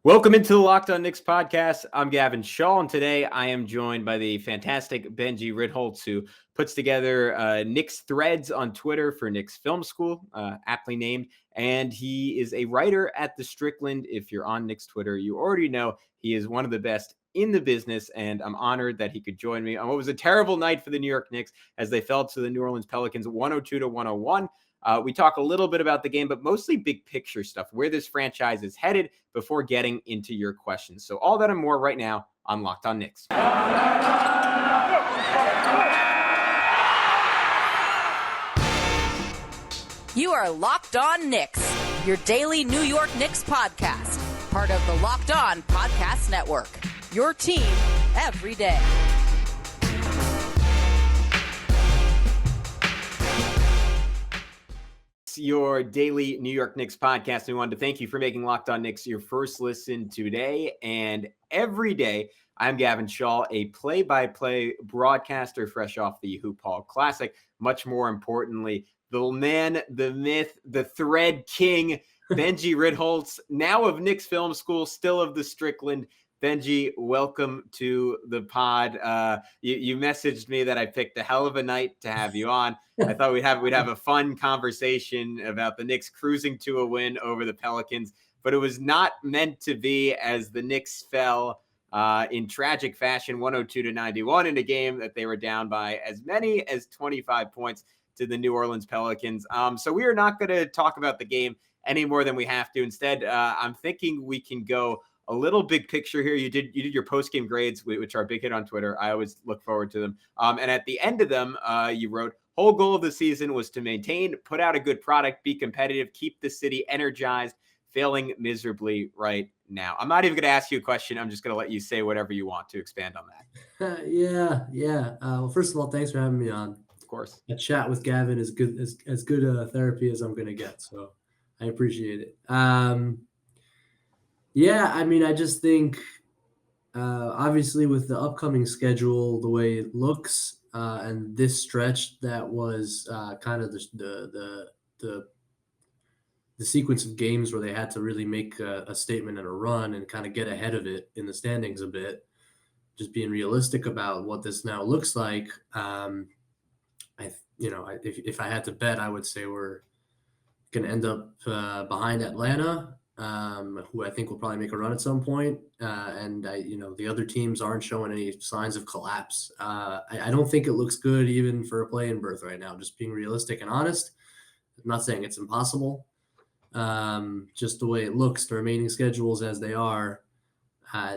Welcome into the Locked On Knicks podcast. I'm Gavin Shaw, and today I am joined by the fantastic Benjy Ritholtz, who puts together Knicks threads on Twitter for Knicks Film School, aptly named, and he is a writer at the Strickland. If you're on Knicks Twitter, you already know he is one of the best in the business, and I'm honored that he could join me on what was a terrible night for the New York Knicks as they fell to the New Orleans Pelicans 102-101. We talk a little bit about the game, but mostly big picture stuff, where this franchise is headed before getting into your questions. So all that and more right now on Locked On Knicks. You are Locked On Knicks, your daily New York Knicks podcast, part of the Locked On Podcast Network, your team every day. Your daily New York Knicks podcast. We wanted to thank you for making Locked On Knicks your first listen today and every day. I'm Gavin Shaw, a play-by-play broadcaster fresh off the Hoop Hall Classic. Much more importantly, the man, the myth, the thread king, Benjy Ritholtz, now of Knicks Film School, still of the Strickland. Benjy, welcome to the pod. You messaged me that I picked a hell of a night to have you on. I thought we'd have a fun conversation about the Knicks cruising to a win over the Pelicans, but it was not meant to be, as the Knicks fell in tragic fashion, 102-91, in a game that they were down by as many as 25 points to the New Orleans Pelicans. So we are not going to talk about the game any more than we have to. Instead, I'm thinking we can go a little big picture here. You did your post-game grades, which are a big hit on Twitter. I always look forward to them. And at the end of them, you wrote, whole goal of the season was to maintain, put out a good product, be competitive, keep the city energized, failing miserably right now. I'm not even going to ask you a question. I'm just going to let you say whatever you want to expand on that. Yeah. Well, first of all, thanks for having me on. Of course. A chat with Gavin is good, as good therapy as I'm going to get. So I appreciate it. Yeah, I mean, I just think, obviously, with the upcoming schedule, the way it looks, and this stretch that was kind of the sequence of games where they had to really make a statement and a run and kind of get ahead of it in the standings a bit, just being realistic about what this now looks like. If I had to bet, I would say we're going to end up behind Atlanta, who I think will probably make a run at some point. The other teams aren't showing any signs of collapse. I don't think it looks good even for a play-in berth right now, just being realistic and honest. I'm not saying it's impossible. Just the way it looks, the remaining schedules as they are,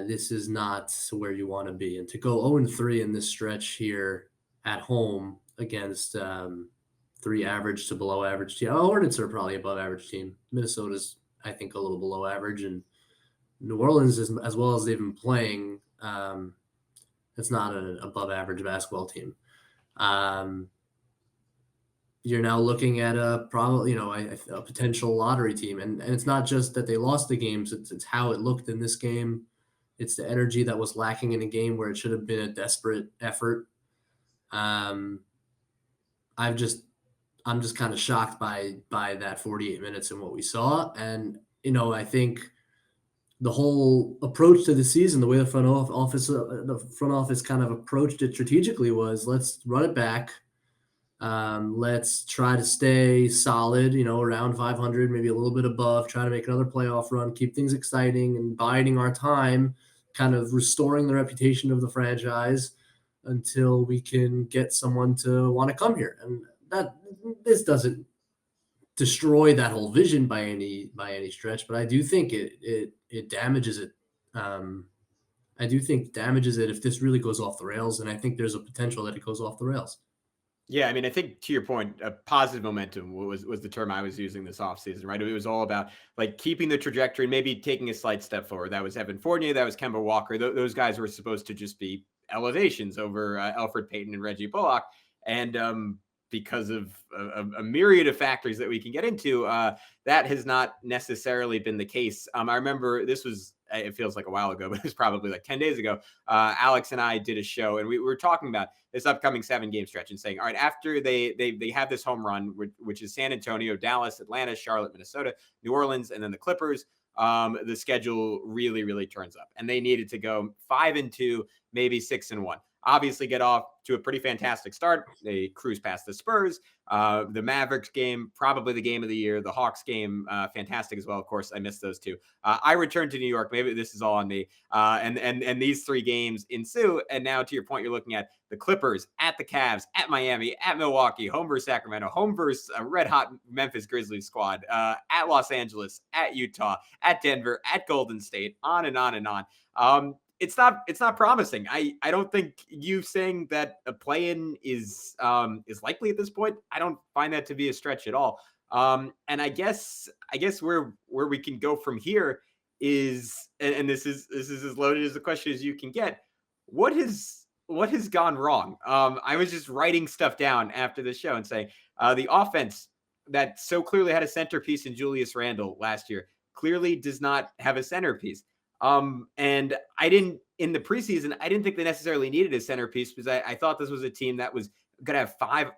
this is not where you want to be. And to go 0-3 in this stretch here at home against 3 average to below average team. Hornets are probably above average team. Minnesota's, I think, a little below average, and New Orleans is, as well as they've been playing, it's not an above average basketball team. You're now looking at a potential lottery team, and it's not just that they lost the games; it's how it looked in this game. It's the energy that was lacking in a game where it should have been a desperate effort. I'm just kind of shocked by that 48 minutes and what we saw. And, I think the whole approach to the season, the way the front office kind of approached it strategically was, let's run it back. Let's try to stay solid, around 500, maybe a little bit above, try to make another playoff run, keep things exciting and biding our time, kind of restoring the reputation of the franchise until we can get someone to want to come here. And this doesn't destroy that whole vision by any stretch, but I do think it damages it. I do think damages it if this really goes off the rails, and I think there's a potential that it goes off the rails. Yeah, I mean, I think to your point, a positive momentum was the term I was using this offseason, right? It was all about like keeping the trajectory, maybe taking a slight step forward. That was Evan Fournier, that was Kemba Walker. Those guys were supposed to just be elevations over Elfrid Payton and Reggie Bullock. And because of a myriad of factors that we can get into, that has not necessarily been the case. I remember it feels like a while ago, but it was probably like 10 days ago. Alex and I did a show, and we were talking about this upcoming 7-game stretch and saying, all right, after they have this home run, which is San Antonio, Dallas, Atlanta, Charlotte, Minnesota, New Orleans, and then the Clippers, the schedule really, really turns up. And they needed to go 5-2, maybe 6-1. Obviously get off to a pretty fantastic start. They cruise past the Spurs. The Mavericks game, probably the game of the year. The Hawks game, fantastic as well. Of course, I missed those two. I returned to New York. Maybe this is all on me. And these three games ensue. And now, to your point, you're looking at the Clippers, at the Cavs, at Miami, at Milwaukee, home versus Sacramento, home versus a red-hot Memphis Grizzlies squad, at Los Angeles, at Utah, at Denver, at Golden State, on and on and on. It's not promising. I don't think you saying that a play-in is likely at this point. I don't find that to be a stretch at all. And I guess where we can go from here is, and this is as loaded as a question as you can get. What has gone wrong? I was just writing stuff down after the show and saying the offense that so clearly had a centerpiece in Julius Randle last year clearly does not have a centerpiece. And in the preseason, I didn't think they necessarily needed a centerpiece because I thought this was a team that was going to have 5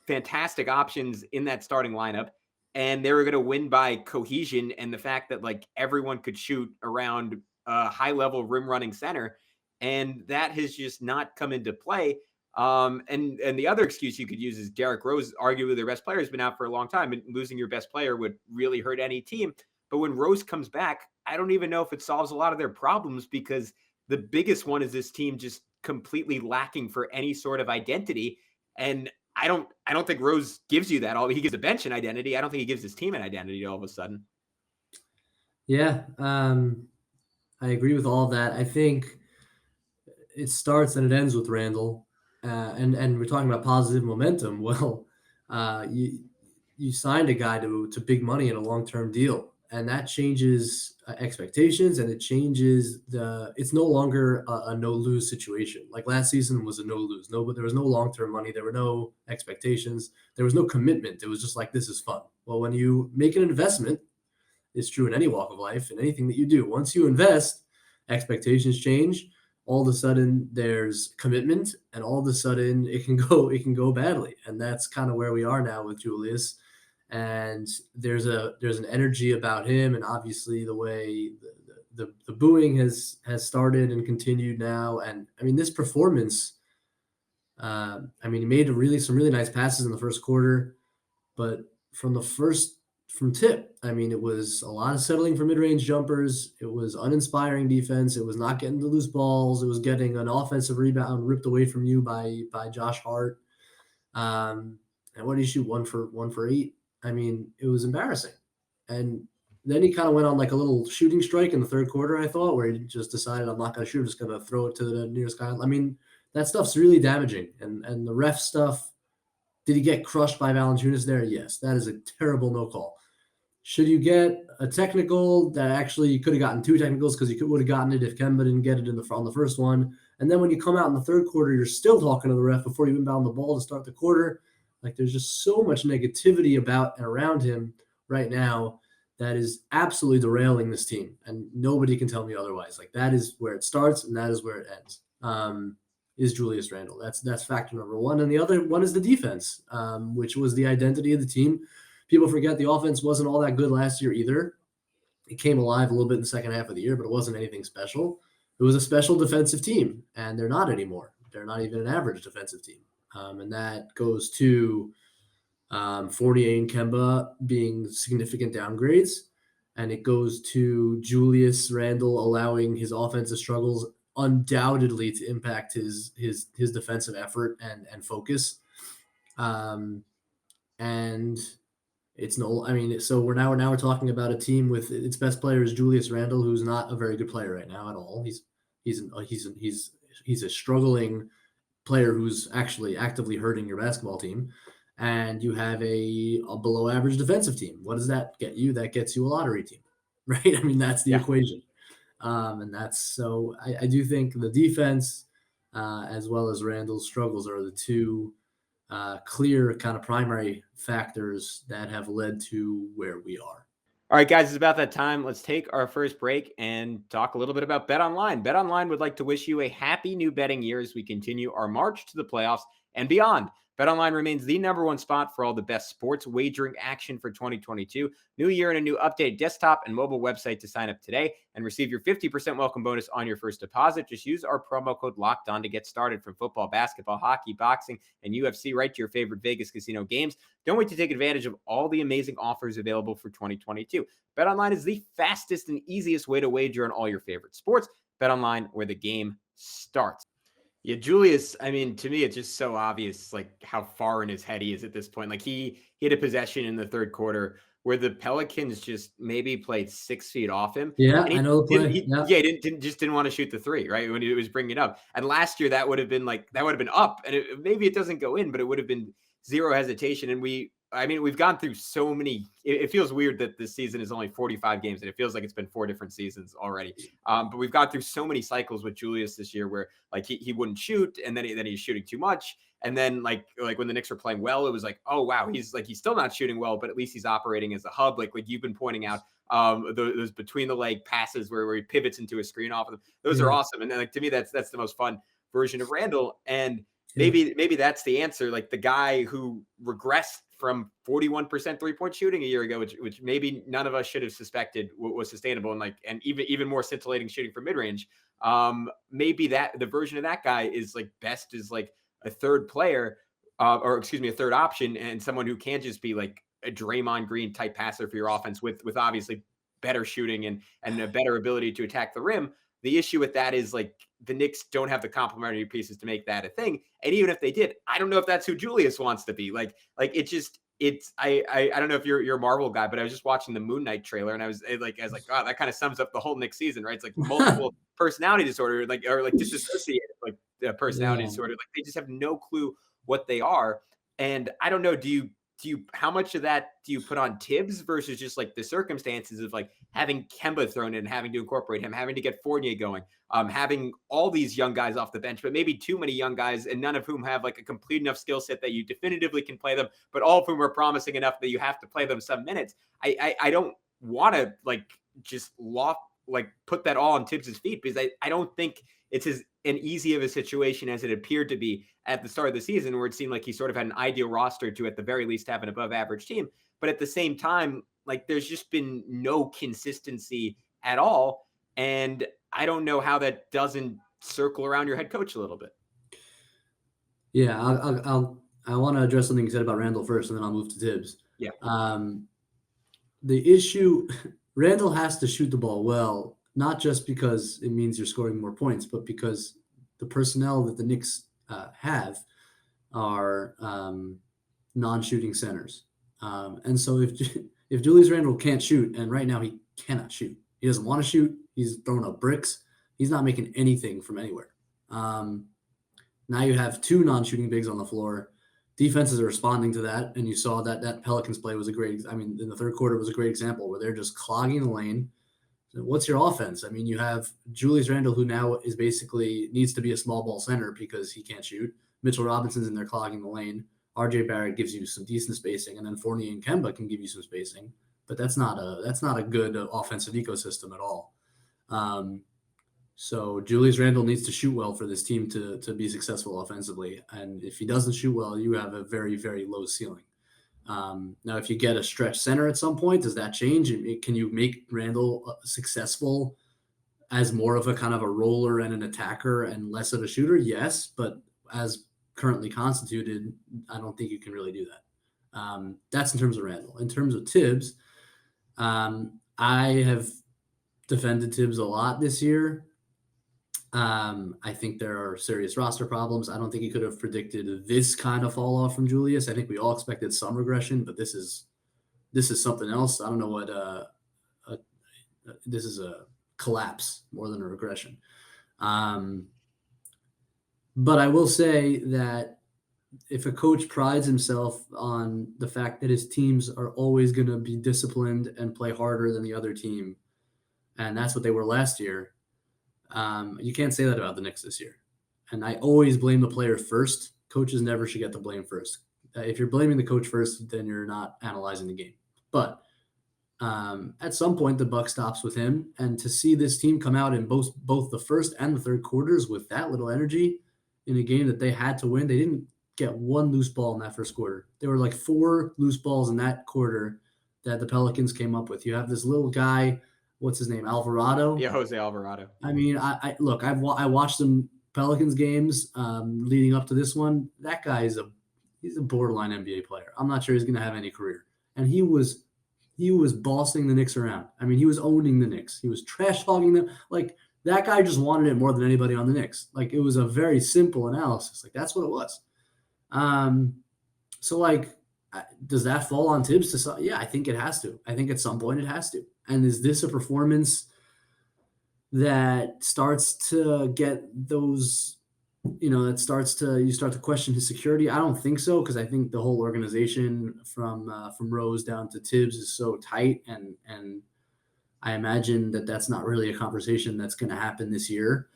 fantastic options in that starting lineup. And they were going to win by cohesion and the fact that like everyone could shoot around a high level rim running center. And that has just not come into play. And the other excuse you could use is Derrick Rose, arguably their best player, has been out for a long time, and losing your best player would really hurt any team. But when Rose comes back, I don't even know if it solves a lot of their problems, because the biggest one is this team just completely lacking for any sort of identity. And I don't think Rose gives you that. He gives the bench an identity. I don't think he gives his team an identity all of a sudden. Yeah, I agree with all of that. I think it starts and it ends with Randle. And we're talking about positive momentum. Well, you signed a guy to big money in a long-term deal, and that changes expectations, and it changes it's no longer a no-lose situation. Like last season was a no-lose. But there was no long-term money. There were no expectations. There was no commitment. It was just like, this is fun. Well, when you make an investment, it's true in any walk of life and anything that you do. Once you invest, expectations change. All of a sudden there's commitment, and all of a sudden it can go badly. And that's kind of where we are now with Julius. And there's an energy about him, and obviously the way the booing has started and continued now. And I mean, this performance, he made some really nice passes in the first quarter, but from tip, it was a lot of settling for mid-range jumpers. It was uninspiring defense. It was not getting the loose balls. It was getting an offensive rebound ripped away from you by Josh Hart. And what did he shoot? 1 for 8. It was embarrassing. And then he kind of went on like a little shooting strike in the third quarter, I thought, where he just decided, I'm not going to shoot. I'm just going to throw it to the nearest guy. That stuff's really damaging. And the ref stuff, did he get crushed by Valanciunas there? Yes, that is a terrible no call. Should you get a technical that actually you could have gotten 2 technicals, because you would have gotten it if Kemba didn't get it on the first one. And then when you come out in the third quarter, you're still talking to the ref before you inbound the ball to start the quarter. Like, there's just so much negativity about and around him right now that is absolutely derailing this team. And nobody can tell me otherwise. Like, that is where it starts and that is where it ends. Is Julius Randle. That's factor number one. And the other one is the defense, which was the identity of the team. People forget the offense wasn't all that good last year either. It came alive a little bit in the second half of the year, but it wasn't anything special. It was a special defensive team, and they're not anymore. They're not even an average defensive team. And that goes to Fournier and Kemba being significant downgrades. And it goes to Julius Randle allowing his offensive struggles undoubtedly to impact his defensive effort and focus. And it's so we're talking about a team with its best player is Julius Randle, who's not a very good player right now at all. He's a struggling player who's actually actively hurting your basketball team. And you have a below average defensive team. What does that get you? That gets you a lottery team, right? That's the equation. And that's so I do think the defense as well as Randle's struggles are the two clear kind of primary factors that have led to where we are. All right, guys, it's about that time. Let's take our first break and talk a little bit about BetOnline. BetOnline would like to wish you a happy new betting year as we continue our march to the playoffs and beyond. BetOnline remains the number one spot for all the best sports wagering action for 2022. New year and a new updated desktop and mobile website to sign up today and receive your 50% welcome bonus on your first deposit. Just use our promo code LOCKEDON to get started. From football, basketball, hockey, boxing, and UFC, right to your favorite Vegas casino games. Don't wait to take advantage of all the amazing offers available for 2022. BetOnline is the fastest and easiest way to wager on all your favorite sports. BetOnline, where the game starts. Yeah, Julius, I mean, to me, it's just so obvious, like, how far in his head he is at this point. Like, he had a possession in the third quarter where the Pelicans just maybe played 6 feet off him. Yeah, And I know the play. he didn't want to shoot the three, right, when he was bringing it up. And last year, that would have been up. And maybe it doesn't go in, but it would have been zero hesitation. And we've gone through so many. It feels weird that this season is only 45 games, and it feels like it's been 4 different seasons already. But we've gone through so many cycles with Julius this year where like he wouldn't shoot, and then he's shooting too much. And then like when the Knicks were playing well, it was like, oh wow, he's still not shooting well, but at least he's operating as a hub. Like you've been pointing out, those between the leg passes where he pivots into a screen off of them. Those are awesome. And then like to me, that's the most fun version of Randle. And maybe that's the answer. Like the guy who regressed from 41% 3-point shooting a year ago, which maybe none of us should have suspected was sustainable, and even more scintillating shooting from mid range. Maybe that the version of that guy is like best is like a third player, a third option, and someone who can just be like a Draymond Green type passer for your offense with obviously better shooting and a better ability to attack the rim. The issue with that is like the Knicks don't have the complementary pieces to make that a thing. And even if they did, I don't know if that's who Julius wants to be. I don't know if you're a Marvel guy, but I was just watching the Moon Knight trailer and I was like, oh, that kind of sums up the whole Knicks season, right? It's like multiple personality disorder, or disassociated personality disorder. Like they just have no clue what they are. And I don't know, how much of that do you put on Thibs versus just like the circumstances of like having Kemba thrown in, having to incorporate him, having to get Fournier going, having all these young guys off the bench, but maybe too many young guys and none of whom have like a complete enough skill set that you definitively can play them, but all of whom are promising enough that you have to play them some minutes. I don't want to put that all on Thibs' feet because I don't think it's an easy of a situation as it appeared to be at the start of the season, where it seemed like he sort of had an ideal roster to at the very least have an above average team. But at the same time, like there's just been no consistency at all. And I don't know how that doesn't circle around your head coach a little bit. Yeah, I want to address something you said about Randle first, and then I'll move to Thibs. Yeah. The issue, Randle has to shoot the ball well, not just because it means you're scoring more points, but because the personnel that the Knicks have are non-shooting centers. And so if Julius Randle can't shoot, and right now he cannot shoot, he doesn't want to shoot, he's throwing up bricks, he's not making anything from anywhere. Now you have 2 non-shooting bigs on the floor. Defenses are responding to that, and you saw that Pelicans play was in the third quarter was a great example where they're just clogging the lane. What's your offense? I mean, you have Julius Randle, who now is basically needs to be a small ball center because he can't shoot. Mitchell Robinson's in there clogging the lane. RJ Barrett gives you some decent spacing, and then Fournier and Kemba can give you some spacing. But that's not a good offensive ecosystem at all. So Julius Randle needs to shoot well for this team to be successful offensively. And if he doesn't shoot well, you have a very, very low ceiling. Now, if you get a stretch center at some point, does that change? Can you make Randle successful as more of a kind of a roller and an attacker and less of a shooter? Yes, but as currently constituted, I don't think you can really do that. That's in terms of Randle. In terms of Thibs, I have defended Thibs a lot this year. I think there are serious roster problems. I don't think he could have predicted this kind of fall off from Julius. I think we all expected some regression, but this is something else. I don't know what this is a collapse more than a regression. But I will say that if a coach prides himself on the fact that his teams are always going to be disciplined and play harder than the other team, and that's what they were last year, you can't say that about the Knicks this year. And I always blame the player first. Coaches never should get the blame first. If you're blaming the coach first, then you're not analyzing the game. But at some point, the buck stops with him. And to see this team come out in both the first and the third quarters with that little energy in a game that they had to win, they get one loose ball in that first quarter. There were like 4 loose balls in that quarter that the Pelicans came up with. You have this little guy, what's his name, Alvarado? Yeah, Jose Alvarado. I mean, I look, I watched some Pelicans games leading up to this one. That guy he's a borderline NBA player. I'm not sure he's going to have any career. And he was bossing the Knicks around. I mean, he was owning the Knicks. He was trash talking them. Like, that guy just wanted it more than anybody on the Knicks. Like, it was a very simple analysis. Like, that's what it was. So like, does that fall on Thibs to some? Yeah, I think it has to. I think at some point it has to. And is this a performance that starts to get those, you start to question his security? I don't think so, because I think the whole organization from Rose down to Thibs is so tight, and I imagine that that's not really a conversation that's going to happen this year.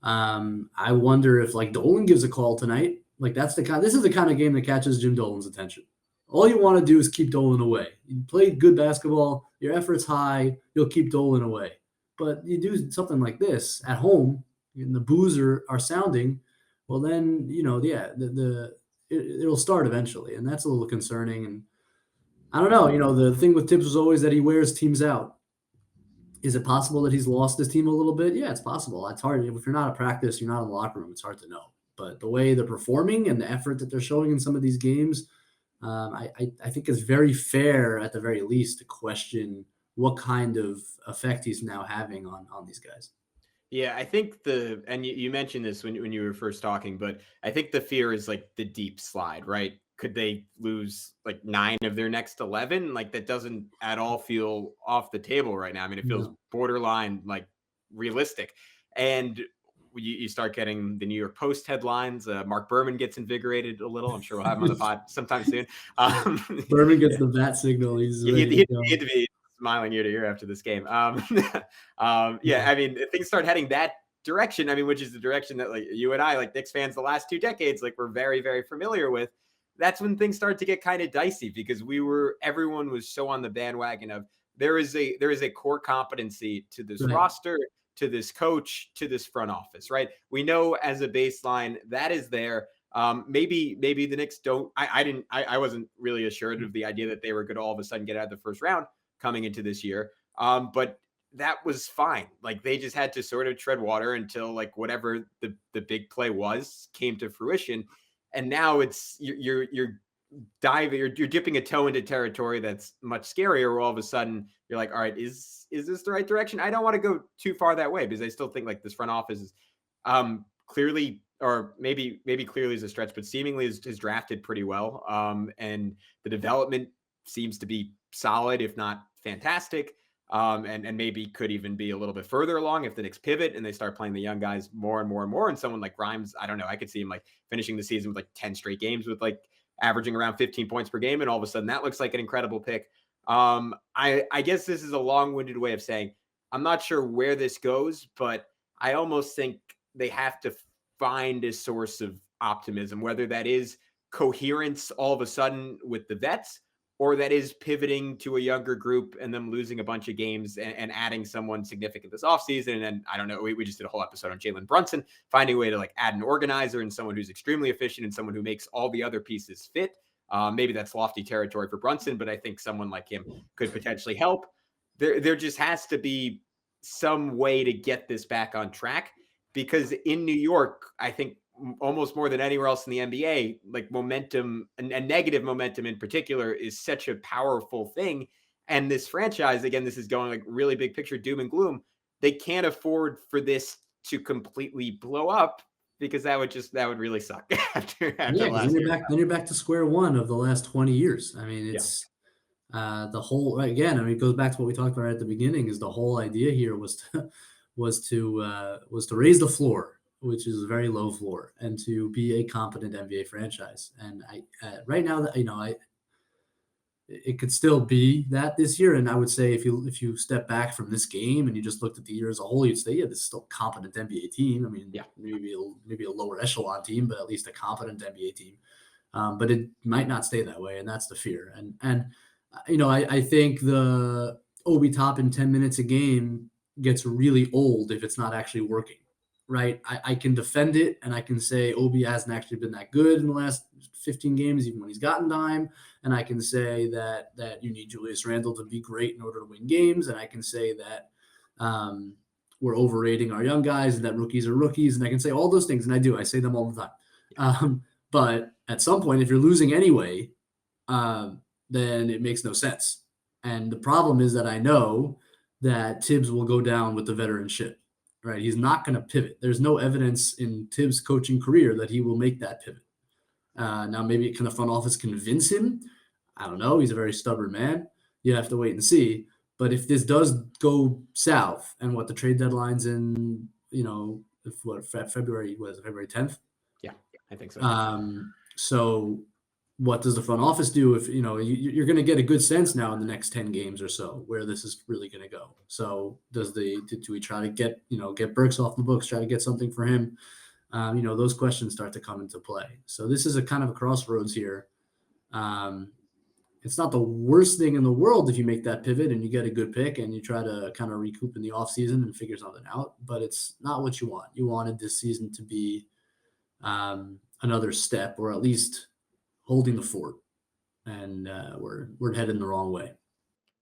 I wonder if like Dolan gives a call tonight. Like, this is the kind of game that catches Jim Dolan's attention. All you want to do is keep Dolan away. You play good basketball, your effort's high, you'll keep Dolan away. But you do something like this at home, and the boos are sounding, well then, it'll start eventually, and that's a little concerning. And I don't know, the thing with Thibs was always that he wears teams out. Is it possible that he's lost his team a little bit? Yeah, it's possible. It's hard. If you're not at practice, you're not in the locker room, it's hard to know. But the way they're performing and the effort that they're showing in some of these games, I think it's very fair, at the very least, to question what kind of effect he's now having on these guys. Yeah, I think and you mentioned this when you were first talking, but I think the fear is like the deep slide, right? Could they lose like 9 of their next 11? Like, that doesn't at all feel off the table right now. I mean, it feels borderline like realistic. And you start getting the New York Post headlines. Mark Berman gets invigorated a little. I'm sure we'll have him on the pod sometime soon. Berman gets the bat signal. He had to be smiling ear to ear after this game. I mean, things start heading that direction. I mean, which is the direction that like you and I, like Knicks fans, the last 2 decades, like we're very, very familiar with. That's when things start to get kind of dicey, because everyone was so on the bandwagon of there is a core competency to this roster, to this coach, to this front office, right? We know as a baseline that is there. Maybe the Knicks don't. I wasn't really assured of the idea that they were going to all of a sudden get out of the first round coming into this year. But that was fine. Like, they just had to sort of tread water until like whatever the big play was came to fruition. And now it's you're dipping a toe into territory that's much scarier, where all of a sudden you're like, all right, is this the right direction? I don't want to go too far that way, because I still think like this front office is clearly, or maybe clearly is a stretch, but seemingly is drafted pretty well. And the development seems to be solid, if not fantastic. And maybe could even be a little bit further along if the Knicks pivot and they start playing the young guys more and more and more. And someone like Grimes, I don't know, I could see him like finishing the season with like 10 straight games with like averaging around 15 points per game. And all of a sudden that looks like an incredible pick. I guess this is a long-winded way of saying I'm not sure where this goes, but I almost think they have to find a source of optimism, whether that is coherence all of a sudden with the vets, or that is pivoting to a younger group and them losing a bunch of games and adding someone significant this offseason. And then, I don't know, we just did a whole episode on Jalen Brunson, finding a way to like add an organizer and someone who's extremely efficient and someone who makes all the other pieces fit. Maybe that's lofty territory for Brunson, but I think someone like him could potentially help. There just has to be some way to get this back on track, because in New York, I think almost more than anywhere else in the NBA, like momentum and negative momentum in particular is such a powerful thing. And this franchise, again, this is going like really big picture doom and gloom. They can't afford for this to completely blow up, because that would really suck after last year. Then you're back to square one of the last 20 years. I mean, it's the whole, again, I mean, it goes back to what we talked about right at the beginning, is the whole idea here was to raise the floor, which is a very low floor, and to be a competent NBA franchise. And right now, that it could still be that this year. And I would say if you step back from this game and you just looked at the year as a whole, you'd say, yeah, this is still a competent NBA team. I mean, maybe a lower echelon team, but at least a competent NBA team. But it might not stay that way, and that's the fear. And I think the Obi Toppin 10 minutes a game gets really old if it's not actually working. right? I can defend it, and I can say Obi hasn't actually been that good in the last 15 games, even when he's gotten time. And I can say that you need Julius Randle to be great in order to win games. And I can say that we're overrating our young guys and that rookies are rookies. And I can say all those things, and I do. I say them all the time. But at some point, if you're losing anyway, then it makes no sense. And the problem is that I know that Thibs will go down with the veteranship, right? He's not going to pivot. There's no evidence in Thibs' coaching career that he will make that pivot. Now, maybe can the front office convince him? I don't know. He's a very stubborn man. You have to wait and see. But if this does go south, and what the trade deadline's in, February 10th? Yeah, I think so. So what does the front office do if, you're going to get a good sense now in the next 10 games or so where this is really going to go. So do we try to get Burks off the books, try to get something for him? Those questions start to come into play. So this is a kind of a crossroads here. It's not the worst thing in the world if you make that pivot and you get a good pick and you try to kind of recoup in the offseason and figure something out, but it's not what you want. You wanted this season to be another step, or at least holding the fort, and we're headed in the wrong way.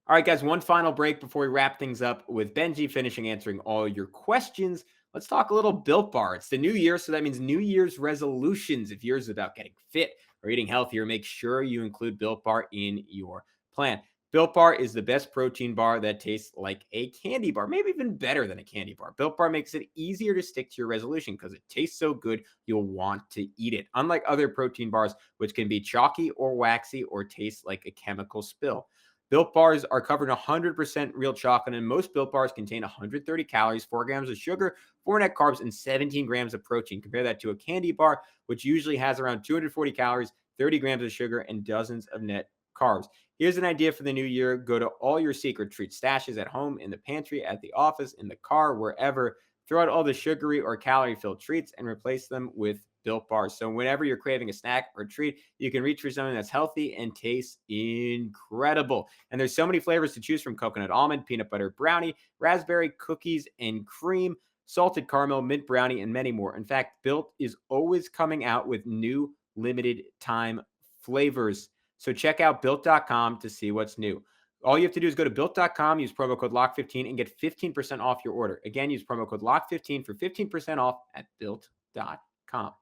All right, guys, one final break before we wrap things up with Benjy finishing answering all your questions. Let's talk a little Built Bar. It's the new year, so that means New Year's resolutions. If yours is about getting fit or eating healthier, make sure you include Built Bar in your plan. Built Bar is the best protein bar that tastes like a candy bar, maybe even better than a candy bar. Built Bar makes it easier to stick to your resolution because it tastes so good, you'll want to eat it. Unlike other protein bars, which can be chalky or waxy or taste like a chemical spill. Built Bars are covered in 100% real chocolate, and most Built Bars contain 130 calories, 4 grams of sugar, 4 net carbs, and 17 grams of protein. Compare that to a candy bar, which usually has around 240 calories, 30 grams of sugar, and dozens of net carbs. Here's an idea for the new year. Go to all your secret treat stashes at home, in the pantry, at the office, in the car, wherever. Throw out all the sugary or calorie-filled treats and replace them with Built Bars. So whenever you're craving a snack or a treat, you can reach for something that's healthy and tastes incredible. And there's so many flavors to choose from: coconut almond, peanut butter brownie, raspberry, cookies and cream, salted caramel, mint brownie, and many more. In fact, Built is always coming out with new limited time flavors. So check out Built.com to see what's new. All you have to do is go to Built.com, use promo code LOCK15, and get 15% off your order. Again, use promo code LOCK15 for 15% off at Built.com.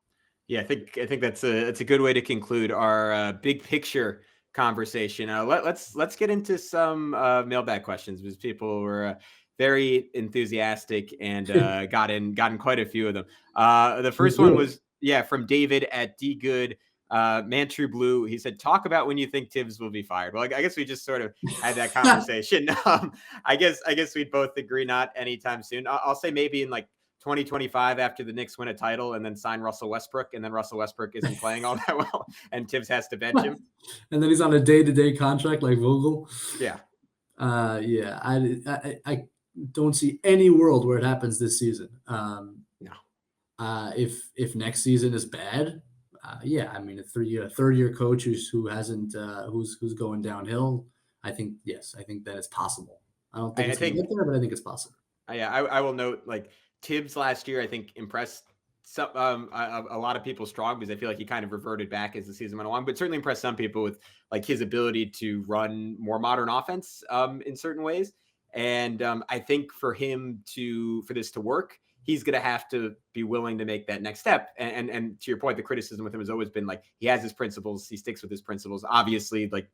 Yeah, I think that's a good way to conclude our big picture conversation. Let's get into some mailbag questions, because people were very enthusiastic and gotten quite a few of them. The first one was from David at D Good. Man True Blue, he said, talk about when you think Thibs will be fired. Well, I guess we just sort of had that conversation. I guess we'd both agree not anytime soon. I'll say maybe in like 2025 after the Knicks win a title and then sign Russell Westbrook, and then Russell Westbrook isn't playing all that well and Thibs has to bench him. And then he's on a day-to-day contract like Vogel. Yeah. I don't see any world where it happens this season. No. If next season is bad, a third-year coach who's going downhill, I think that it's possible. I don't think it's going to get there, but I think it's possible. I will note, like, Thibs last year, I think, impressed a lot of people strong, because I feel like he kind of reverted back as the season went along, but certainly impressed some people with like his ability to run more modern offense in certain ways. And I think for this to work, he's going to have to be willing to make that next step. And to your point, the criticism with him has always been like, he has his principles, he sticks with his principles. Obviously, like,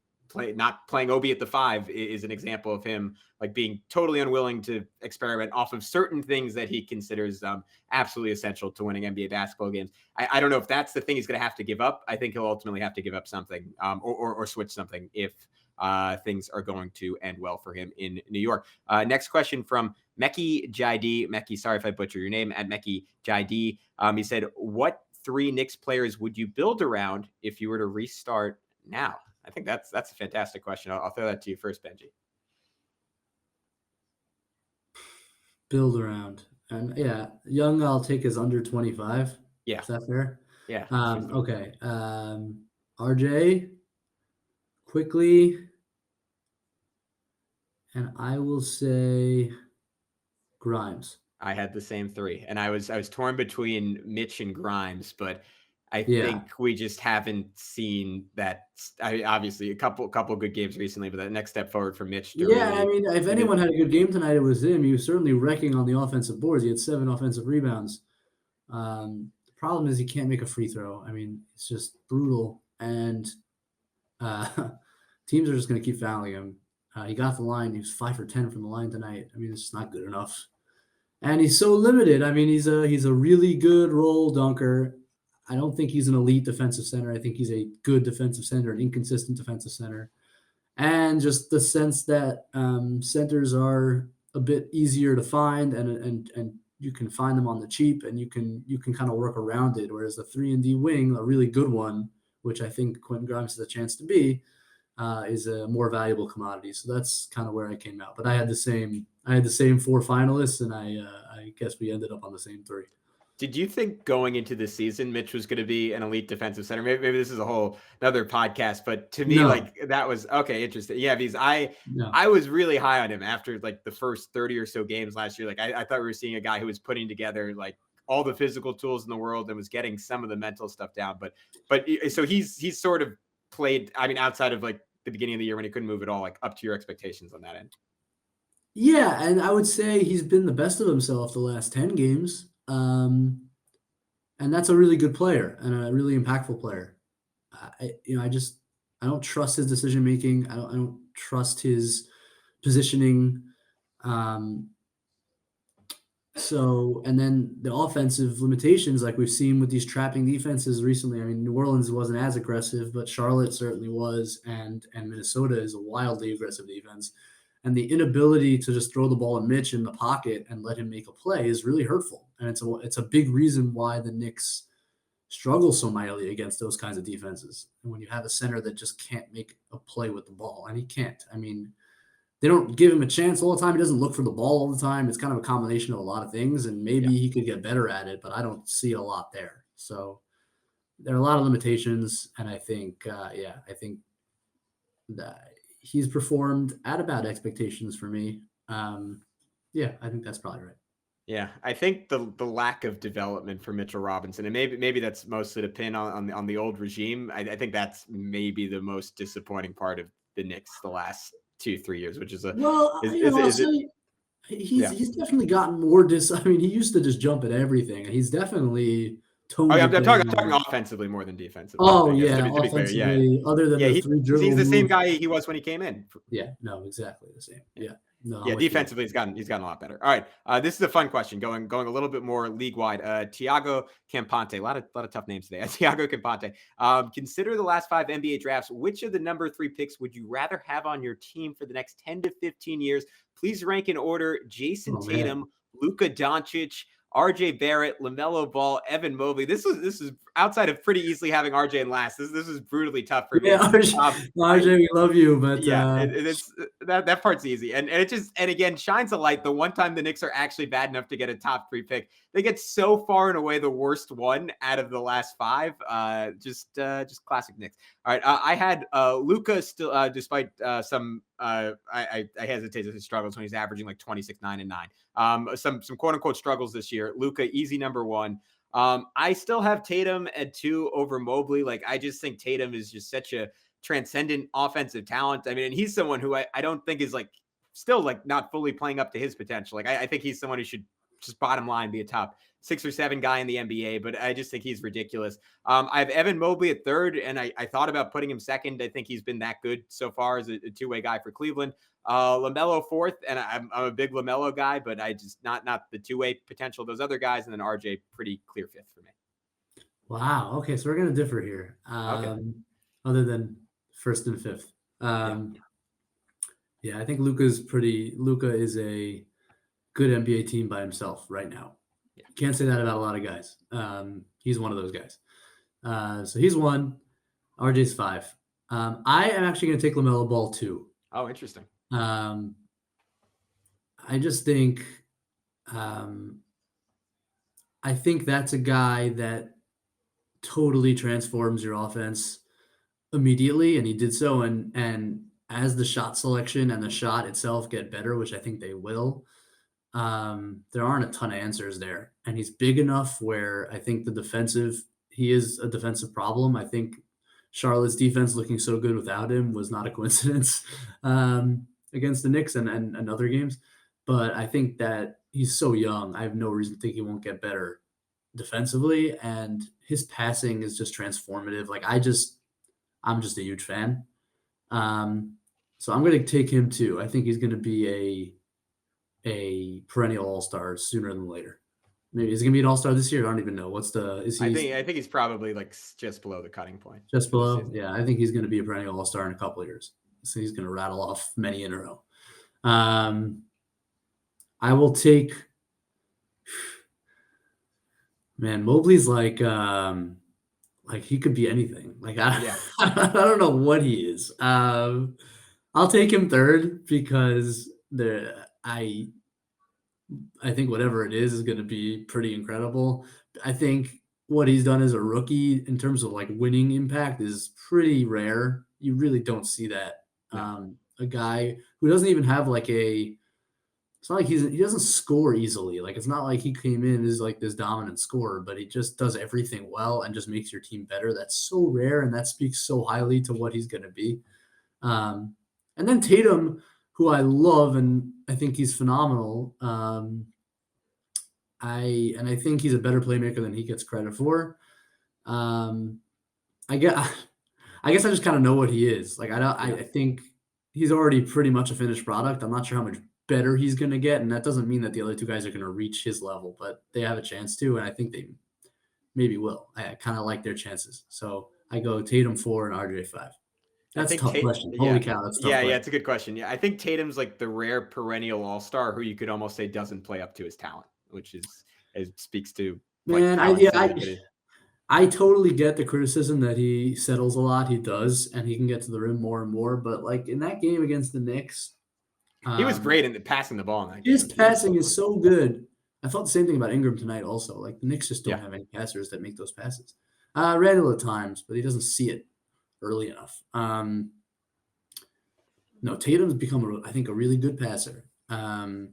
not playing Obi at the 5 is an example of him like being totally unwilling to experiment off of certain things that he considers absolutely essential to winning NBA basketball games. I don't know if that's the thing he's going to have to give up. I think he'll ultimately have to give up something or switch something if things are going to end well for him in New York. Next question from Meki Jaidi. Meki, sorry if I butcher your name, at Meki Jaidi. He said, what 3 Knicks players would you build around if you were to restart now? I think that's a fantastic question. I'll throw that to you first, Benjy. Build around. And Young I'll take as under 25. Yeah. Is that fair? Yeah. Okay. RJ, quickly. And I will say Grimes. I had the same 3, and I was torn between Mitch and Grimes, but I Yeah. think we just haven't seen that. Obviously a couple good games recently, but that next step forward for Mitch to Yeah, I really. mean, if anyone had a good game tonight, it was him. He was certainly wrecking on the offensive boards. He had 7 offensive rebounds. The problem is he can't make a free throw. I mean, it's just brutal, and teams are just going to keep fouling him. He got the line. He was 5 for 10 from the line tonight. I mean, it's just not good enough. And he's so limited. I mean, he's a really good roll dunker. I don't think he's an elite defensive center. I think he's a good defensive center, an inconsistent defensive center. And just the sense that centers are a bit easier to find, and you can find them on the cheap, and you can kind of work around it. Whereas the 3-and-D wing, a really good one, which I think Quentin Grimes has a chance to be, is a more valuable commodity. So that's kind of where I came out. But I had the same 4 finalists, and I guess we ended up on the same 3. Did you think going into the season, Mitch was going to be an elite defensive center? Maybe this is a whole another podcast, but to me, No. like that was okay. Interesting. Yeah. Because No. I was really high on him after like the first 30 or so games last year. Like I thought we were seeing a guy who was putting together like all the physical tools in the world and was getting some of the mental stuff down. But so he's sort of played, I mean, outside of like the beginning of the year when he couldn't move at all, like up to your expectations on that end. Yeah, and I would say he's been the best of himself the last 10 games. And that's a really good player and a really impactful player. I don't trust his decision making. I don't trust his positioning. So, and then the offensive limitations, like we've seen with these trapping defenses recently. I mean, New Orleans wasn't as aggressive, but Charlotte certainly was, and Minnesota is a wildly aggressive defense. And the inability to just throw the ball at Mitch in the pocket and let him make a play is really hurtful. And it's a big reason why the Knicks struggle so mightily against those kinds of defenses. And when you have a center that just can't make a play with the ball, and he can't. I mean, they don't give him a chance all the time. He doesn't look for the ball all the time. It's kind of a combination of a lot of things, and maybe he could get better at it, but I don't see a lot there. So there are a lot of limitations, and I think that he's performed at about expectations for me. I think that's probably right. Yeah, I think the lack of development for Mitchell Robinson, and maybe that's mostly to pin on the old regime. I think that's maybe the most disappointing part of the Knicks the last 2-3 years, which is he's definitely gotten more I mean, he used to just jump at everything, and he's definitely toned. I'm talking offensively more than defensively. Oh yeah, to be clear, yeah. Other than the 3 dribble he's the same move. guy he was when he came in. Yeah, no, exactly the same. Yeah. No, yeah, defensively he's gotten a lot better. All right, this is a fun question, going a little bit more league wide. Thiago Campante, a lot of tough names today. Thiago Campante. Consider the last 5 NBA drafts. Which of the number 3 picks would you rather have on your team for the next 10 to 15 years? Please rank in order: Jason Tatum, Luka Doncic, RJ Barrett, LaMelo Ball, Evan Mobley. This is outside of pretty easily having RJ in last. This is brutally tough for me. Yeah, RJ, we love you, but it's that part's easy, and it just, and again, shines a light. The one time the Knicks are actually bad enough to get a top 3 pick, they get so far and away the worst one out of the last 5. Just classic Knicks. All right, I had Luka still, despite some. I hesitate to his struggles when he's averaging like 26, 9, and 9. Some quote unquote struggles this year. Luka, easy number 1. I still have Tatum at 2 over Mobley. Like, I just think Tatum is just such a transcendent offensive talent. I mean, and he's someone who I don't think is like still like not fully playing up to his potential. Like, I think he's someone who should just bottom line be a top 6 or 7 guy in the NBA, but I just think he's ridiculous. I have Evan Mobley at 3rd, and I thought about putting him 2nd. I think he's been that good so far as a 2-way guy for Cleveland. LaMelo 4th, and I'm a big LaMelo guy, but I just not the 2-way potential of those other guys, and then RJ pretty clear 5th for me. Wow. Okay, so we're gonna differ here. Okay. Other than 1st and 5th. Yeah, I think Luka is a good NBA team by himself right now. Yeah. Can't say that about a lot of guys. He's one of those guys. So he's 1. RJ's 5. I am actually going to take LaMelo Ball 2. Oh, interesting. I just think I think that's a guy that totally transforms your offense immediately, and he did so. And as the shot selection and the shot itself get better, which I think they will, there aren't a ton of answers there. And he's big enough where I think he is a defensive problem. I think Charlotte's defense looking so good without him was not a coincidence against the Knicks and other games. But I think that he's so young. I have no reason to think he won't get better defensively. And his passing is just transformative. Like I'm just a huge fan. So I'm going to take him too. I think he's going to be a perennial all-star sooner than later. Maybe is he gonna be an all-star this year? I don't even know. I think he's probably like just below the cutting point. Just below? Yeah, I think he's gonna be a perennial all-star in a couple of years. So he's gonna rattle off many in a row. I will take Mobley's like he could be anything. Like I don't know what he is. I'll take him third because I think whatever it is going to be pretty incredible. I think what he's done as a rookie in terms of like winning impact is pretty rare. You really don't see that. A guy who doesn't even have like it's not like he doesn't score easily. Like it's not like he came in as like this dominant scorer, but he just does everything well and just makes your team better. That's so rare, and that speaks so highly to what he's going to be. And then Tatum, who I love, and I think he's phenomenal. I think he's a better playmaker than he gets credit for. I guess I just kind of know what he is. Like I think he's already pretty much a finished product. I'm not sure how much better he's going to get, and that doesn't mean that the other two guys are going to reach his level, but they have a chance to, and I think they maybe will. I kind of like their chances. So I go Tatum 4 and RJ 5. That's a tough question. Holy cow, that's tough. Yeah, it's a good question. Yeah, I think Tatum's like the rare perennial all-star who you could almost say doesn't play up to his talent, which speaks to I totally get the criticism that he settles a lot. He does, and he can get to the rim more and more. But like in that game against the Knicks, he was great in passing the ball in that game. His passing is so good. I felt the same thing about Ingram tonight also. Like the Knicks just don't have any passers that make those passes. Randle at times, but he doesn't see it early enough. No, Tatum's become, I think, a really good passer. And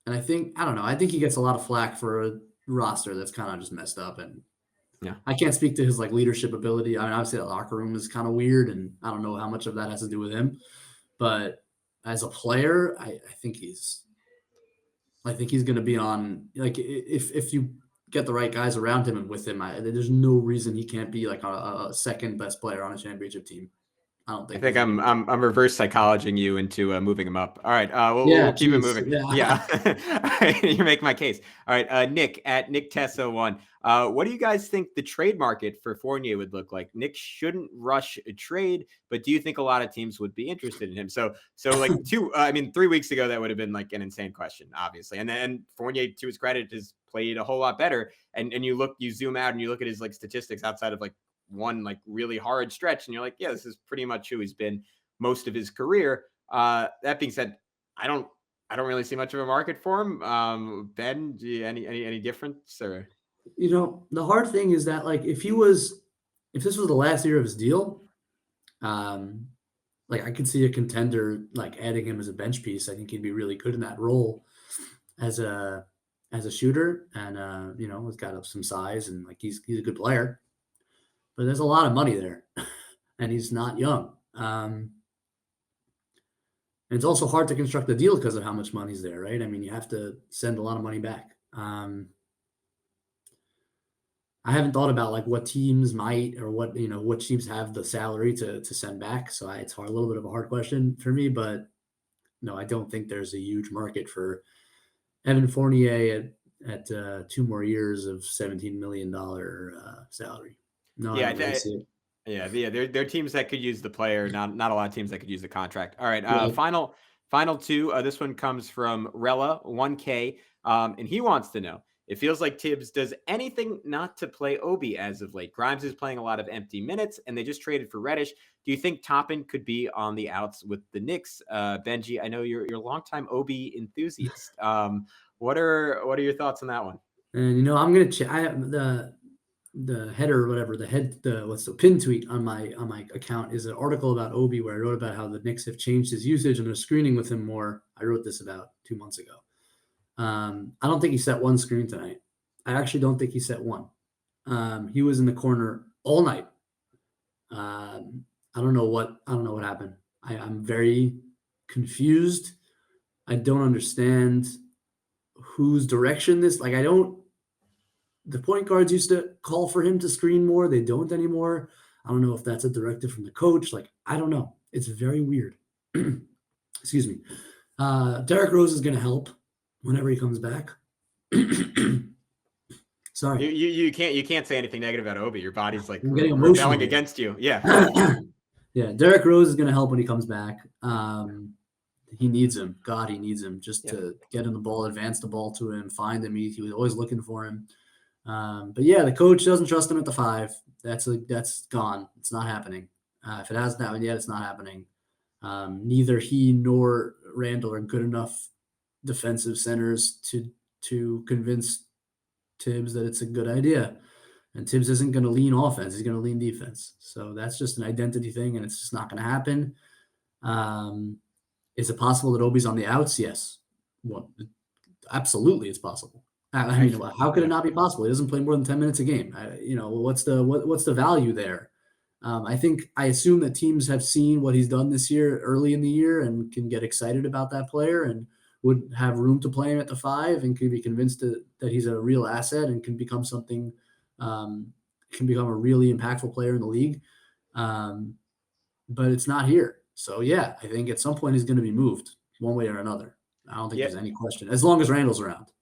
I think he gets a lot of flack for a roster that's kind of just messed up. And I can't speak to his like leadership ability. I mean, obviously that locker room is kind of weird, and I don't know how much of that has to do with him. But as a player, I think he's going to be on, like, if you get the right guys around him and with him, there's no reason he can't be like a second best player on a championship team. I think I'm reverse psychologing you into moving him up. All right, we'll keep it moving. Yeah. You make my case. All right, Nick at Nick Tessa 1. What do you guys think the trade market for Fournier would look like? Nick shouldn't rush a trade, but do you think a lot of teams would be interested in him? So like 3 weeks ago that would have been like an insane question, obviously. And then Fournier, to his credit, has played a whole lot better. And you zoom out and you look at his like statistics outside of like one like really hard stretch, and you're like, yeah, this is pretty much who he's been most of his career. That being said, I don't really see much of a market for him. Ben, any difference? Or the hard thing is that like if this was the last year of his deal, like I could see a contender like adding him as a bench piece. I think he'd be really good in that role as a shooter, and he's got some size, and like he's a good player. But there's a lot of money there, and he's not young. And it's also hard to construct a deal because of how much money's there, right? I mean, you have to send a lot of money back. I haven't thought about like what teams might, or what teams have the salary to send back. So it's a little bit of a hard question for me, but no, I don't think there's a huge market for Evan Fournier at 2 more years of $17 million salary. No, yeah, there are teams that could use the player, not a lot of teams that could use the contract. All right, final two. This one comes from Rella 1K, and he wants to know: it feels like Thibs does anything not to play Obi as of late. Grimes is playing a lot of empty minutes, and they just traded for Reddish. Do you think Toppin could be on the outs with the Knicks? Benji, I know you're a longtime Obi enthusiast. What are your thoughts on that one? And I'm gonna check. I have the header or whatever, the pin tweet on my account is an article about Obi where I wrote about how the Knicks have changed his usage and they're screening with him more. I wrote this about 2 months ago. I don't think he set one screen tonight. I actually don't think he set one. He was in the corner all night. I don't know what happened. I'm very confused. I don't understand whose direction this, like, the point guards used to call for him to screen more. They don't anymore. I don't know if that's a directive from the coach. Like, I don't know. It's very weird. Excuse me. Derrick Rose is going to help whenever he comes back. Sorry. You can't say anything negative about Obi. Your body's like rebelling against you. Yeah. Yeah. Derrick Rose is going to help when he comes back. He needs him. God, he needs him just to get him the ball, advance the ball to him, find him. He was always looking for him. But yeah, the coach doesn't trust him at the 5. That's gone. It's not happening. If it hasn't happened yet, it's not happening. Neither he nor Randle are good enough defensive centers to convince Thibs that it's a good idea. And Thibs isn't going to lean offense. He's going to lean defense. So that's just an identity thing, and it's just not going to happen. Is it possible that Obi's on the outs? Yes. Well, absolutely, it's possible. I mean, how could it not be possible? He doesn't play more than 10 minutes a game. What's the value there? I assume that teams have seen what he's done this year early in the year and can get excited about that player and would have room to play him at the 5 and can be convinced that he's a real asset and can become something, can become a really impactful player in the league. But it's not here. So yeah, I think at some point he's going to be moved one way or another. I don't think there's any question, as long as Randle's around.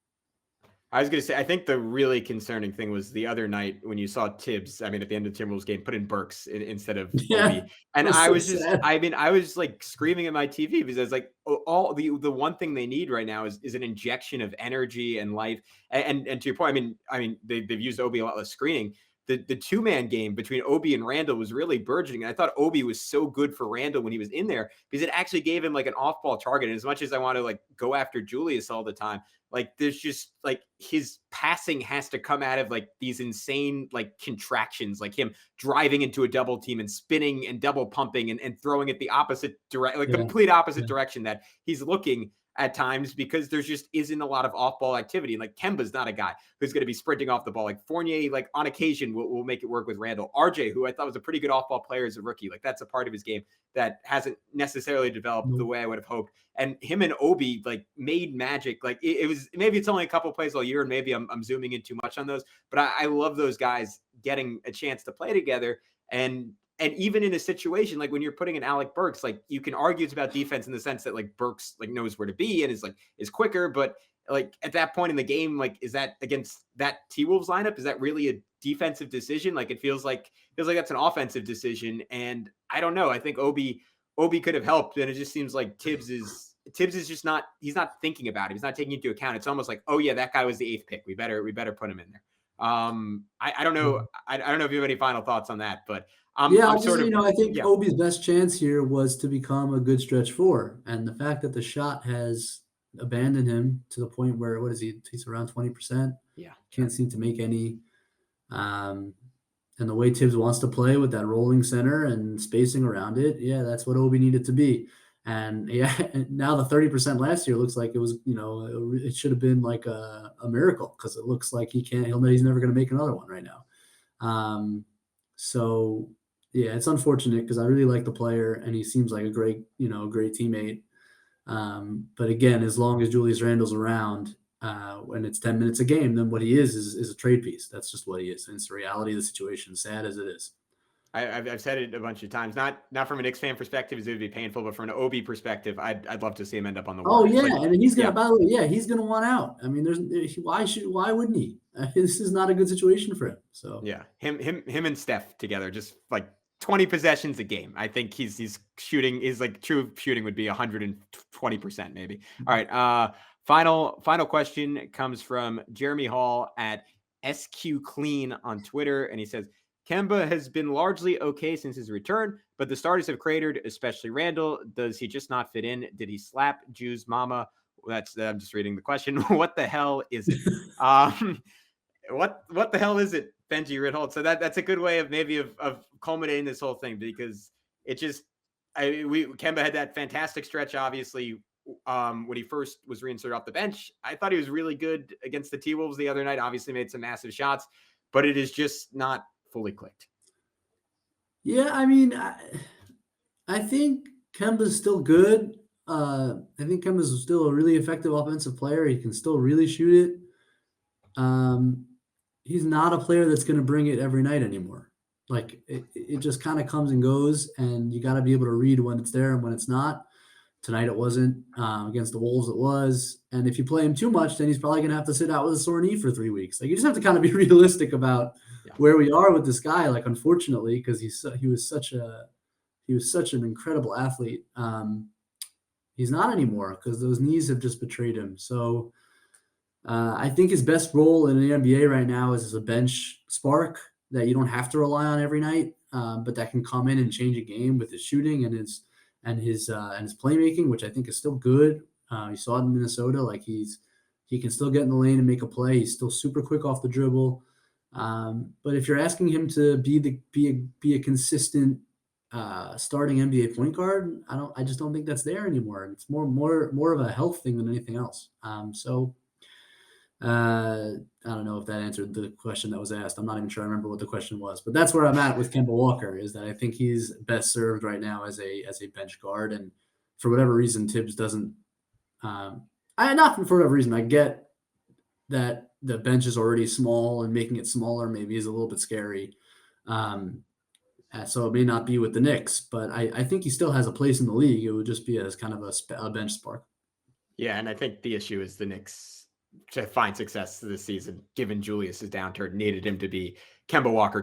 I was going to say, I think the really concerning thing was the other night when you saw Thibs, at the end of the Timberwolves game, put in Burks instead of Obi. And I was I was like screaming at my TV because I was like, the one thing they need right now is an injection of energy and life. And to your point, they've used Obi a lot less screening. The 2-man game between Obi and Randle was really burgeoning. And I thought Obi was so good for Randle when he was in there because it actually gave him like an off-ball target. And as much as I want to like go after Julius all the time, like there's just like his passing has to come out of like these insane like contractions, like him driving into a double team and spinning and double pumping and throwing it the opposite direction, like complete opposite direction that he's looking at times because there's just isn't a lot of off-ball activity. Like Kemba's not a guy who's going to be sprinting off the ball. Like Fournier, like on occasion will make it work with Randle. RJ, who I thought was a pretty good off-ball player as a rookie, like that's a part of his game that hasn't necessarily developed the way I would have hoped. And him and Obi like made magic. Like it was, maybe it's only a couple plays all year and maybe I'm zooming in too much on those, but I love those guys getting a chance to play together. And even in a situation like when you're putting in Alec Burks, like you can argue it's about defense in the sense that like Burks like knows where to be and is quicker, but like at that point in the game, like is that against that T-Wolves lineup? Is that really a defensive decision? Like it feels like that's an offensive decision. And I don't know. I think Obi could have helped, and it just seems like Thibs is just not. He's not thinking about it. He's not taking into account. It's almost like, oh yeah, that guy was the 8th pick. We better put him in there. I don't know. I don't know if you have any final thoughts on that, but I think Obi's best chance here was to become a good stretch 4, and the fact that the shot has abandoned him to the point where he's around 20%. Yeah, can't seem to make any. And the way Thibs wants to play with that rolling center and spacing around it, yeah, that's what Obi needed to be. And yeah, now the 30% last year looks like it was, it should have been like a miracle because it looks like he's never going to make another one right now. So yeah, it's unfortunate because I really like the player and he seems like a great teammate. But again, as long as Julius Randle's around, when it's 10 minutes a game, then what he is a trade piece. That's just what he is. And it's the reality of the situation, sad as it is. I've said it a bunch of times, not from a Knicks fan perspective, it would be painful, but from an Obi perspective, I'd love to see him end up on the Warriors. Oh yeah, and he's gonna. By the way, he's gonna want out. I mean, why wouldn't he? This is not a good situation for him. So yeah, him and Steph together, just like 20 possessions a game. I think he's shooting. His like true shooting would be 120% maybe. All right. Final question comes from Jeremy Hall at SQ Clean on Twitter, and he says, Kemba has been largely okay since his return, but the starters have cratered, especially Randle. Does he just not fit in? Did he slap Jew's mama? I'm just reading the question. What the hell is it? What the hell is it, Benjy Ritholtz? So that's a good way of maybe of culminating this whole thing, because it just Kemba had that fantastic stretch, obviously, when he first was reinserted off the bench. I thought he was really good against the T-Wolves the other night. Obviously made some massive shots, but it is just not fully clicked. Yeah, I mean, I think Kemba's still good. I think Kemba's still a really effective offensive player. He can still really shoot it. He's not a player that's going to bring it every night anymore. Like it just kind of comes and goes, and you got to be able to read when it's there and when it's not. Tonight it wasn't. Against the Wolves it was. And if you play him too much, then he's probably going to have to sit out with a sore knee for 3 weeks. Like you just have to kind of be realistic about where we are with this guy. Like unfortunately, because he was such an incredible athlete. He's not anymore because those knees have just betrayed him. So I think his best role in the NBA right now is as a bench spark that you don't have to rely on every night, but that can come in and change a game with his shooting and his playmaking, which I think is still good. You saw it in Minnesota. Like he can still get in the lane and make a play. He's still super quick off the dribble. But if you're asking him to be a consistent starting NBA point guard, I just don't think that's there anymore. It's more of a health thing than anything else. I don't know if that answered the question that was asked. I'm not even sure I remember what the question was, but that's where I'm at with Kemba Walker, is that I think he's best served right now as a bench guard. And for whatever reason, Thibs doesn't, not for whatever reason, I get that the bench is already small and making it smaller maybe is a little bit scary. So it may not be with the Knicks, but I think he still has a place in the league. It would just be as kind of a bench spark. Yeah, and I think the issue is the Knicks, to find success this season, given Julius's downturn, needed him to be Kemba Walker,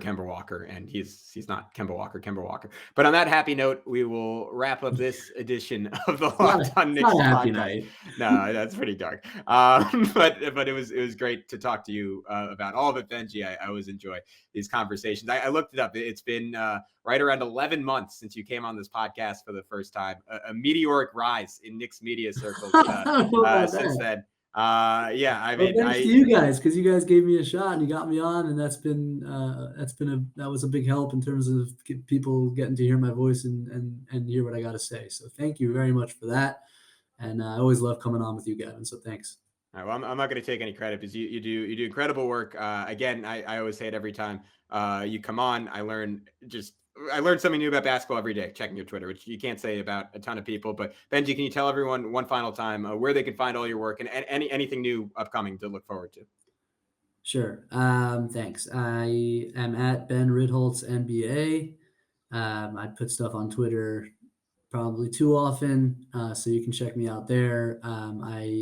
and he's not Kemba Walker. But on that happy note, we will wrap up this edition of the Locked On Knicks podcast. No, that's pretty dark. But it was great to talk to you about all of it, Benjy. I always enjoy these conversations. I looked it up. It's been right around 11 months since you came on this podcast for the first time. A meteoric rise in Knicks media circles since then. Thanks to you guys, because you guys gave me a shot and you got me on, and that was a big help in terms of people getting to hear my voice and hear what I got to say. So thank you very much for that, and I always love coming on with you, Gavin. So thanks. All right, well, I'm not going to take any credit because you do incredible work. Again, I always say it every time you come on. I learn something new about basketball every day, checking your Twitter, which you can't say about a ton of people. But Benjy, can you tell everyone one final time where they can find all your work and anything new upcoming to look forward to? Sure. Thanks. I am at Ben Ritholtz NBA. I put stuff on Twitter probably too often, so you can check me out there. I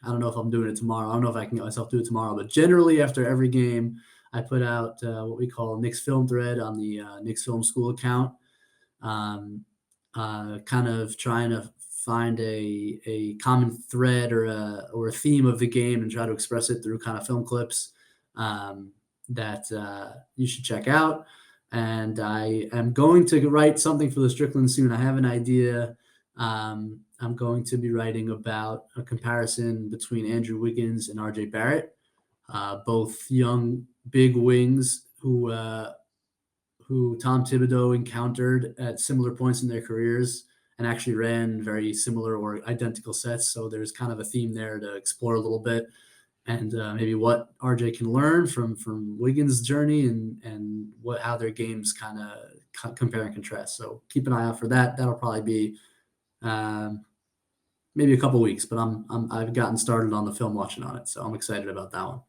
don't know if I'm doing it tomorrow. I don't know if I can get myself to do it tomorrow, but generally after every game, I put out what we call Knicks Film Thread on the Knicks Film School account, kind of trying to find a common thread or a theme of the game and try to express it through kind of film clips that you should check out. And I am going to write something for the Strickland soon. I have an idea. I'm going to be writing about a comparison between Andrew Wiggins and RJ Barrett, both young big wings who Tom Thibodeau encountered at similar points in their careers and actually ran very similar or identical sets. So there's kind of a theme there to explore a little bit, and maybe what RJ can learn from Wiggins' journey and how their games kind of compare and contrast. So keep an eye out for that. That'll probably be maybe a couple weeks, but I've gotten started on the film watching on it, so I'm excited about that one.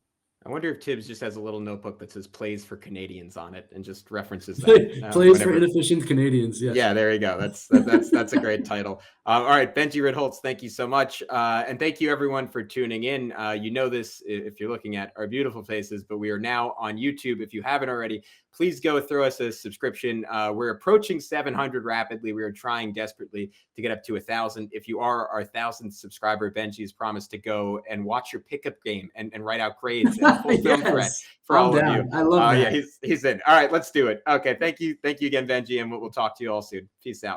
I wonder if Thibs just has a little notebook that says "plays for Canadians" on it and just references that. Plays for inefficient Canadians. Yes. Yeah, there you go. That's a great title. All right, Benjy Ritholtz, thank you so much, and thank you everyone for tuning in. You know this if you're looking at our beautiful faces, but we are now on YouTube. If you haven't already, please go throw us a subscription. We're approaching 700 rapidly. We are trying desperately to get up to 1,000. If you are our 1,000th subscriber, Benjy's promised to go and watch your pickup game and write out grades and full film thread for all of you. I love that. Yeah, he's in. All right, let's do it. Okay, thank you again, Benjy, and we'll talk to you all soon. Peace out.